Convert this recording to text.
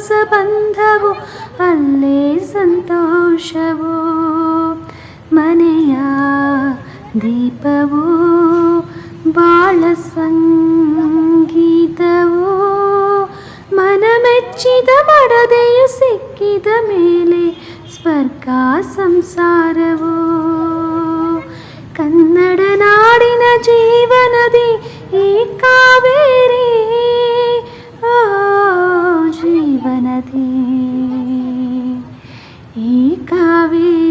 ಹೊಸ ಬಂಧವು ಅಲ್ಲೇ ಸಂತೋಷವು. ಮನೆಯ ದೀಪವು ಬಾಳ ಸಂಗೀತವು. ಮನಮೆಚ್ಚಿದ ಮಡದೆಯು ಸಿಕ್ಕಿದ ಮೇಲೆ ಸ್ವರ್ಗ ಸಂಸಾರವು. ಕನ್ನಡ ನಾಡಿನ ಜೀವನದಿ ಈ ಕಾವೇರಿ, ಓ ಜೀವನದಿ ಈ ಕಾವೇರಿ.